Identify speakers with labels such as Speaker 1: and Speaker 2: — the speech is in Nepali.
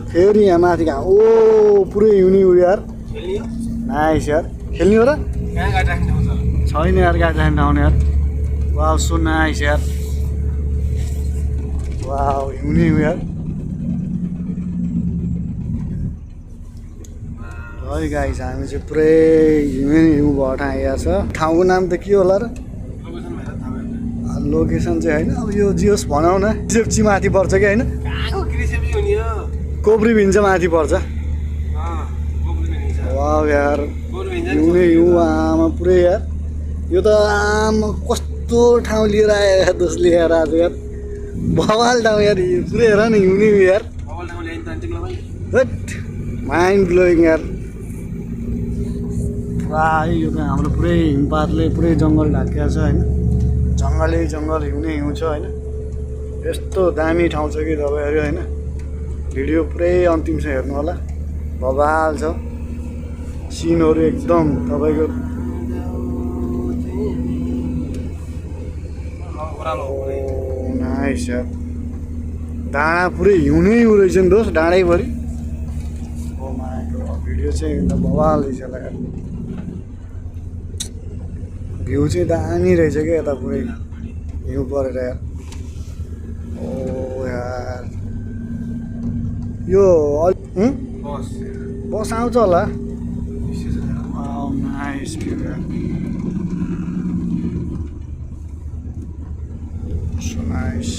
Speaker 1: फेरि यहाँ माथि कहाँ ओ पुरै हिउँने हो यार नाइस यार खेल्ने हो र छैन यार गाडी राख्ने ठाउँ यार वाउ सो नाइस यार वाउ हिउँने हो यार है गाइस हामी चाहिँ पुरै हिउँ भएको ठाउँ आइएको छ ठाउँको नाम त के होला र लोकेसन चाहिँ होइन अब यो जियोस् भनौँ न सेप्ची माथि पर्छ कि होइन कोब्री भिन्छ माथि पर्छ वाउ यार हिउँै हिउँ आमा पुरै यार यो त आमा कस्तो ठाउँ लिएर आयो दोष लिएर आज यार बवाल ठाउँ यार पुरै हेर न हिउँै यार माइन्ड ब्लोइङ यार पुरा यो त हाम्रो पुरै हिमपातले पुरै जङ्गल ढाकिएको छ होइन जङ्गलै जङ्गल हिउँै हिउँ छ होइन यस्तो दामी ठाउँ छ कि तपाईँहरू होइन भिडियो पुरै अन्तिमसम्म हेर्नु होला बवाल छ सिनहरू एकदम तपाईँको नाइस यार डाँडा पुरै हिउँै हिउँ रहेछ नि दोस्त डाँडैभरि भिडियो चाहिँ एकदम बवाल रहेछ होला यार भ्यू चाहिँ दामी रहेछ क्या यता पुरै हिउँ परेर यार ओ यार यो बस आउँछ होला नाइस भ्यू यार सो नाइस